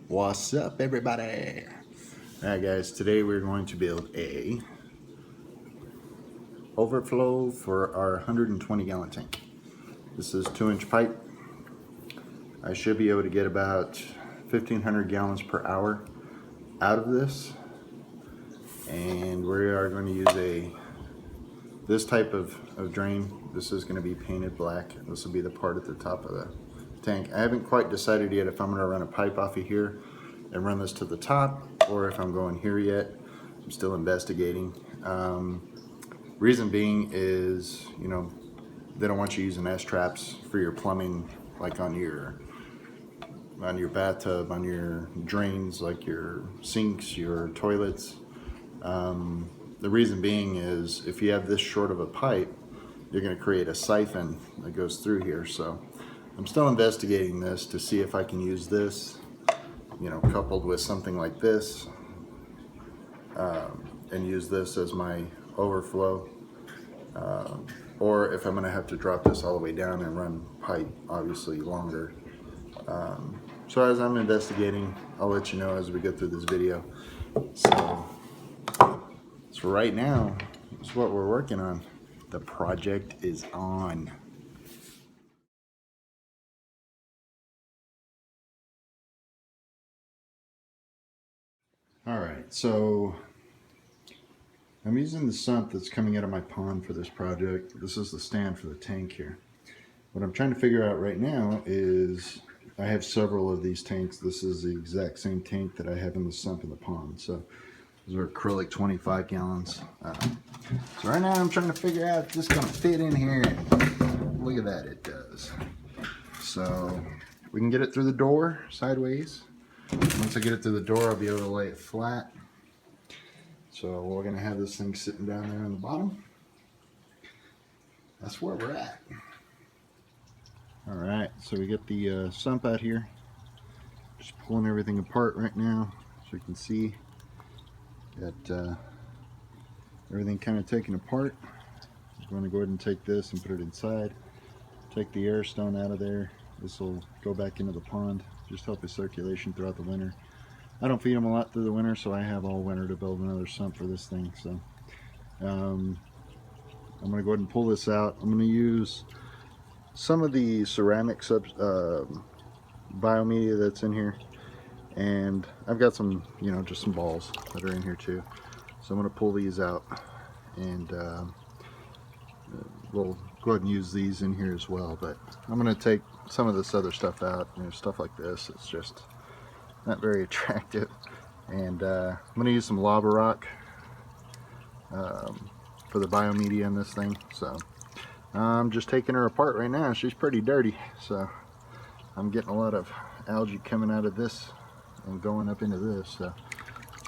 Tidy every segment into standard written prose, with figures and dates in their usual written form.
What's up, everybody? Alright guys, today we're going to build a overflow for our 120 gallon tank. This is 2-inch pipe. I should be able to get about 1,500 gallons per hour out of this, and we are going to use this type of drain. This is going to be painted black. This will be the part at the top of the tank. I haven't quite decided yet if I'm going to run a pipe off of here and run this to the top, or if I'm going here yet. I'm still investigating. Reason being is, you know, they don't want you using S-traps for your plumbing, like on your bathtub, on your drains, like your sinks, your toilets. The reason being is if you have this short of a pipe, you're going to create a siphon that goes through here. So I'm still investigating this to see if I can use this, you know, coupled with something like this, and use this as my overflow, or if I'm going to have to drop this all the way down and run pipe, obviously longer. So as I'm investigating, I'll let you know as we go through this video. So right now, that's what we're working on. The project is on. Alright, so I'm using the sump that's coming out of my pond for this project. This is the stand for the tank here. What I'm trying to figure out right now is I have several of these tanks. This is the exact same tank that I have in the sump in the pond. So these are acrylic 25 gallons. So right now I'm trying to figure out if this is going to fit in here. Look at that, it does. So we can get it through the door sideways. Once I get it through the door, I'll be able to lay it flat. So we're going to have this thing sitting down there on the bottom. That's where we're at. Alright, so we get the sump out here. Just pulling everything apart right now, so you can see. Got everything kind of taken apart. I'm going to go ahead and take this and put it inside. Take the air stone out of there. This will go back into the pond. Just help with circulation throughout the winter. I don't feed them a lot through the winter, so I have all winter to build another sump for this thing. So I'm going to go ahead and pull this out. I'm going to use some of the ceramic biomedia that's in here, and I've got some, you know, just some balls that are in here too. So I'm going to pull these out, and we'll go ahead and use these in here as well. But I'm going to take some of this other stuff out. You know, stuff like this, it's just not very attractive. And I'm going to use some lava rock for the biomedia in this thing. So I'm just taking her apart right now. She's pretty dirty, so I'm getting a lot of algae coming out of this and going up into this. So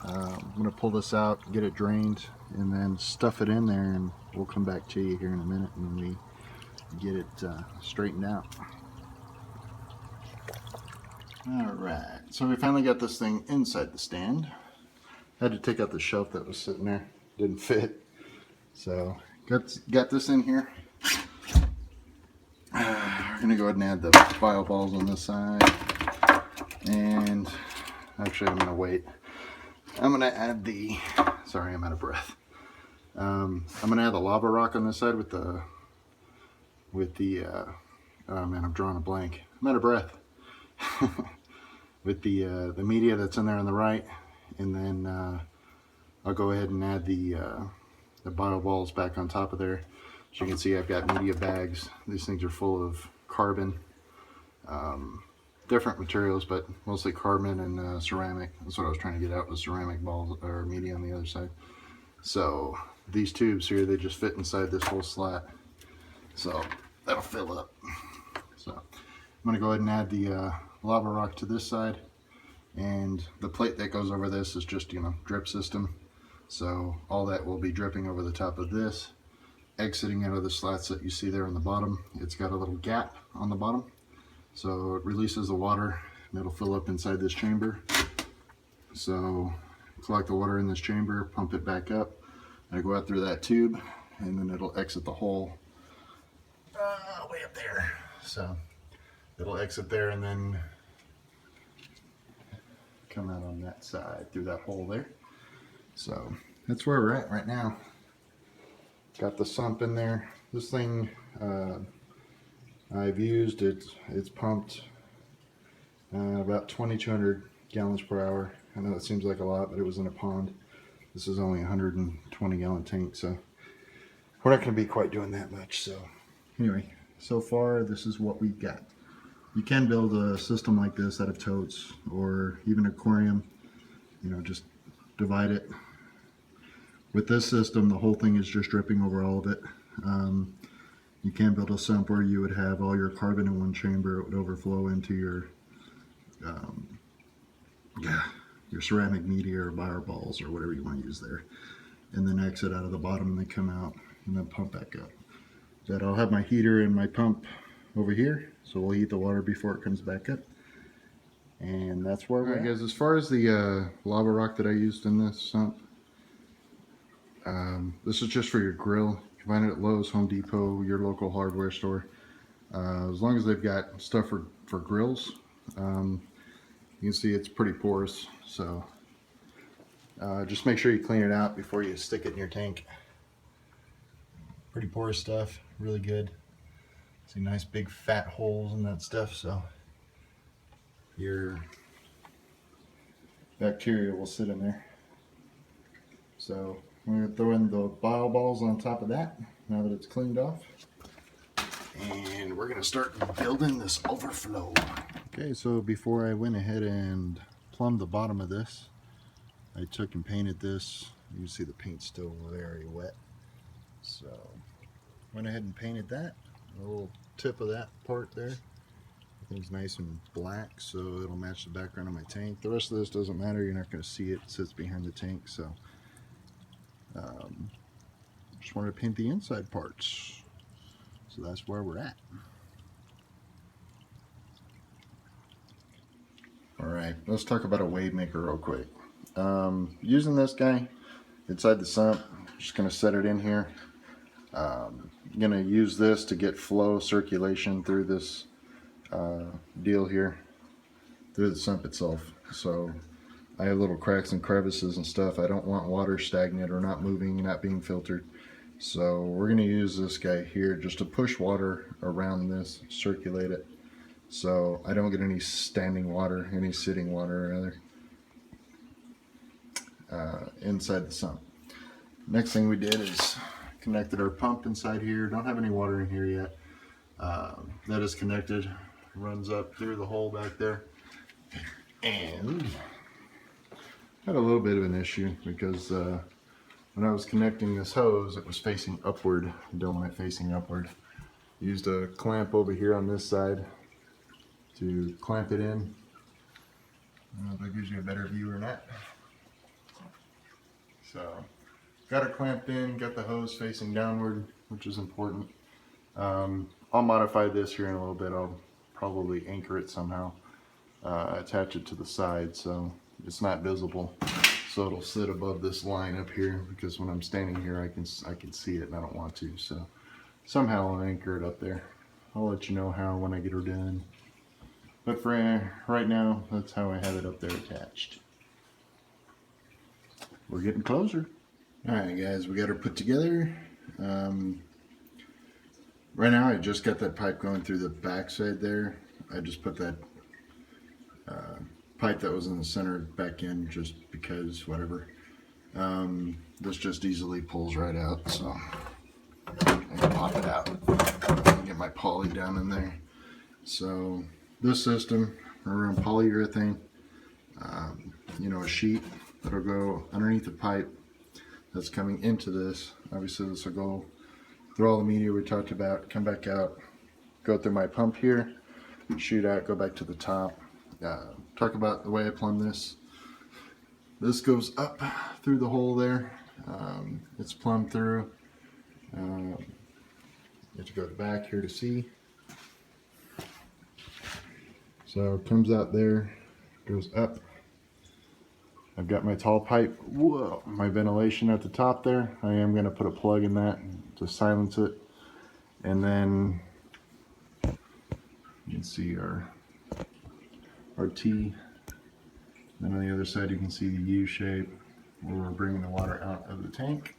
I'm going to pull this out, get it drained, and then stuff it in there, and we'll come back to you here in a minute when we get it straightened out. Alright, so we finally got this thing inside the stand. Had to take out the shelf that was sitting there, didn't fit. So got this in here. We're going to go ahead and add the bio balls on this side. And actually I'm going to wait. I'm going to add the, sorry, I'm out of breath. I'm going to add the lava rock on this side with the oh man, I'm drawing a blank. I'm out of breath. With the media that's in there on the right, and then I'll go ahead and add the bio balls back on top of there. As you can see, I've got media bags. These things are full of carbon, different materials, but mostly carbon and ceramic. That's what I was trying to get out, was ceramic balls or media on the other side. So these tubes here, they just fit inside this whole slat, so that'll fill up. So I'm going to go ahead and add the lava rock to this side, and the plate that goes over this is just, you know, drip system. So all that will be dripping over the top of this, exiting out of the slats that you see there on the bottom. It's got a little gap on the bottom, so it releases the water and it'll fill up inside this chamber. So collect the water in this chamber, pump it back up, and I go out through that tube, and then it'll exit the hole way up there. So it'll exit there, and then come out on that side through that hole there. So that's where we're at right now. Got the sump in there. This thing I've used, it's pumped about 2,200 gallons per hour. I know it seems like a lot, but it was in a pond. This is only a 120 gallon tank, so we're not going to be quite doing that much. So anyway, so far this is what we've got. You can build a system like this out of totes or even aquarium, you know, just divide it. With this system, the whole thing is just dripping over all of it. You can build a sump where you would have all your carbon in one chamber. It would overflow into your ceramic media or bio balls or whatever you want to use there, and then exit out of the bottom and then come out and then pump back up. But I'll have my heater and my pump over here, so we'll heat the water before it comes back up, and that's where we're at. Guys, as far as the lava rock that I used in this sump, this is just for your grill. You can find it at Lowe's, Home Depot, your local hardware store. As long as they've got stuff for grills, you can see it's pretty porous, so just make sure you clean it out before you stick it in your tank. Pretty porous stuff, really good. See nice big fat holes in that stuff, so your bacteria will sit in there. So we're going to throw in the bio balls on top of that now that it's cleaned off. And we're going to start building this overflow. Okay, so before I went ahead and plumbed the bottom of this, I took and painted this. You can see the paint's still very wet. So went ahead and painted that. A little tip of that part there. Everything's nice and black, so it'll match the background of my tank. The rest of this doesn't matter. You're not going to see it. It sits behind the tank. So just wanted to paint the inside parts. So that's where we're at. Alright, let's talk about a wave maker real quick. Using this guy inside the sump, just going to set it in here. I'm going to use this to get flow circulation through this deal here, through the sump itself. So I have little cracks and crevices and stuff. I don't want water stagnant or not moving, not being filtered. So we're going to use this guy here just to push water around this, circulate it, so I don't get any standing water, any sitting water rather, inside the sump. Next thing we did is connected our pump inside here. Don't have any water in here yet. That is connected, runs up through the hole back there, and had a little bit of an issue because when I was connecting this hose, it was facing upward. You don't want it facing upward. Used a clamp over here on this side to clamp it in. I don't know if that gives you a better view or not. So, got it clamped in, got the hose facing downward, which is important. I'll modify this here in a little bit. I'll probably anchor it somehow, attach it to the side so it's not visible. So it'll sit above this line up here, because when I'm standing here I can see it and I don't want to. So somehow I'll anchor it up there. I'll let you know how when I get her done. But for right now, that's how I have it up there attached. We're getting closer. Alright guys, we got her put together. Right now I just got that pipe going through the back side there. I just put that pipe that was in the center back in just because, whatever. This just easily pulls right out, so I can pop it out and get my poly down in there. So this system, around polyurethane, you know, a sheet that'll go underneath the pipe that's coming into this. Obviously this will go through all the media we talked about, come back out, go through my pump here, shoot out, go back to the top. Talk about the way I plumb this. This goes up through the hole there. It's plumbed through. You have to go back here to see. So it comes out there, goes up. I've got my tall pipe, whoa, my ventilation at the top there. I am going to put a plug in that to silence it. And then you can see our T. Then on the other side, you can see the U shape where we're bringing the water out of the tank.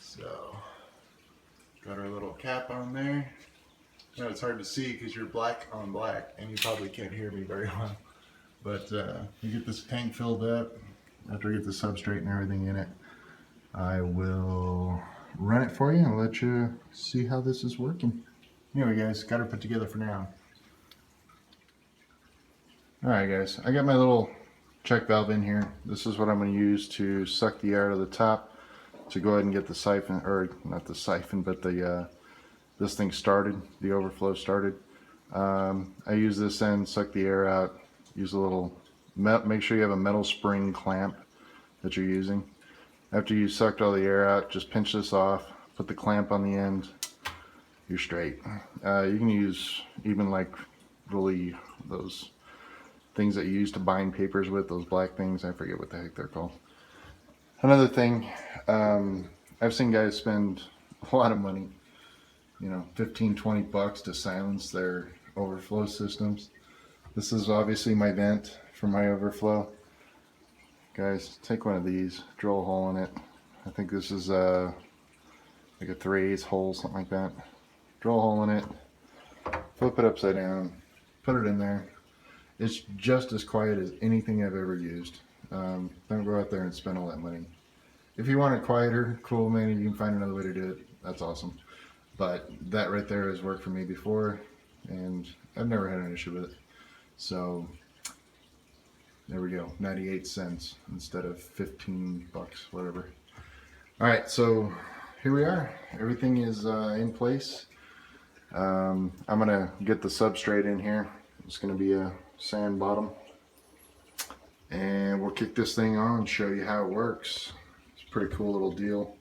So, got our little cap on there. Now it's hard to see because you're black on black and you probably can't hear me very well. But you get this tank filled up. After I get the substrate and everything in it, I will run it for you and let you see how this is working. Anyway guys, got her put together for now. Alright guys, I got my little check valve in here. This is what I'm going to use to suck the air out of the top to go ahead and get the siphon, or not the siphon, but the this thing started, the overflow started. I use this end, suck the air out, use a little, make sure you have a metal spring clamp that you're using. After you sucked all the air out, just pinch this off, put the clamp on the end, you're straight. You can use even like really those things that you use to bind papers with, those black things, I forget what the heck they're called. Another thing, I've seen guys spend a lot of money, you know, 15-20 bucks to silence their overflow systems. This is obviously my vent for my overflow. Guys, take one of these, drill a hole in it. I think this is like a 3/8 hole, something like that. Drill a hole in it, flip it upside down, put it in there. It's just as quiet as anything I've ever used. Don't go out there and spend all that money. If you want it quieter, cool, man, you can find another way to do it. That's awesome. But that right there has worked for me before, and I've never had an issue with it. So there we go, 98 cents instead of 15 bucks, whatever. All right, so here we are. Everything is in place. I'm gonna get the substrate in here. It's gonna be a sand bottom, and we'll kick this thing on and show you how it works. It's a pretty cool little deal.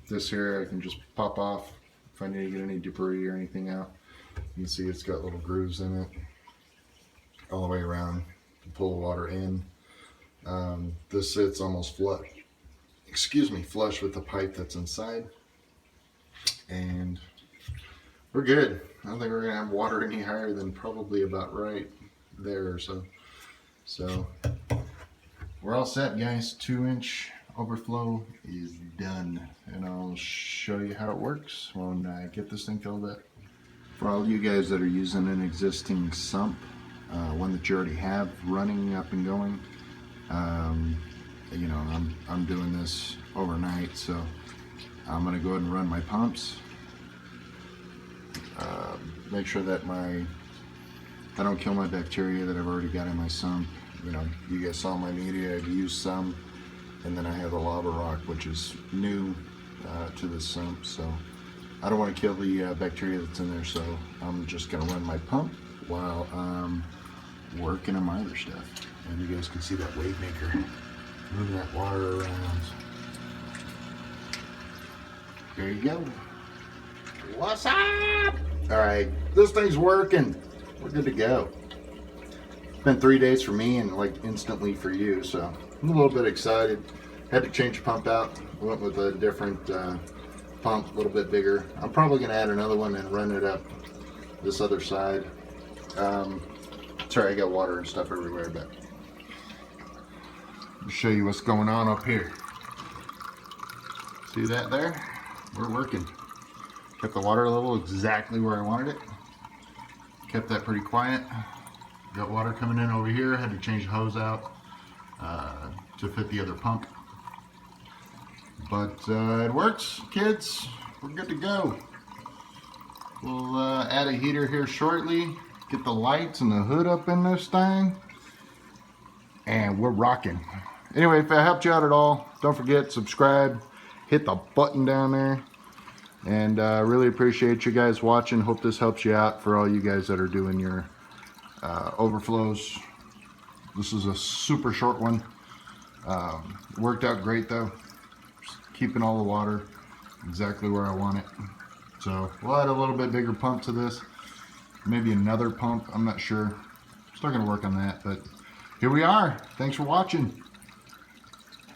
This here I can just pop off if I need to get any debris or anything out. You can see it's got little grooves in it all the way around to pull the water in. This sits almost flush, flush with the pipe that's inside, and we're good. I don't think we're gonna have water any higher than probably about right there or so. So we're all set, guys. 2-inch overflow is done, and I'll show you how it works when I get this thing filled up. For all you guys that are using an existing sump, one that you already have running up and going, you know, I'm doing this overnight, so I'm gonna go ahead and run my pumps. Make sure that I don't kill my bacteria that I've already got in my sump. You know, you guys saw my media, I've used some, and then I have the lava rock, which is new to the sump, so I don't want to kill the bacteria that's in there, so I'm just going to run my pump while I'm working on my other stuff. And you guys can see that wave maker moving that water around. There you go. What's up? Alright, this thing's working. We're good to go. It's been 3 days for me and like instantly for you, so I'm a little bit excited. Had to change the pump out. Went with a different pump, a little bit bigger. I'm probably going to add another one and run it up this other side. Sorry, I got water and stuff everywhere, but I'll show you what's going on up here. See that there? We're working. Kept the water level exactly where I wanted it. Kept that pretty quiet. Got water coming in over here. Had to change the hose out to fit the other pump. But it works, kids. We're good to go. We'll add a heater here shortly. Get the lights and the hood up in this thing. And we're rocking. Anyway, if I helped you out at all, don't forget, subscribe. Hit the button down there. And I really appreciate you guys watching. Hope this helps you out for all you guys that are doing your overflows. This is a super short one. Worked out great though. Just keeping all the water exactly where I want it. So we'll add a little bit bigger pump to this. Maybe another pump, I'm not sure. Still gonna work on that, but here we are. Thanks for watching.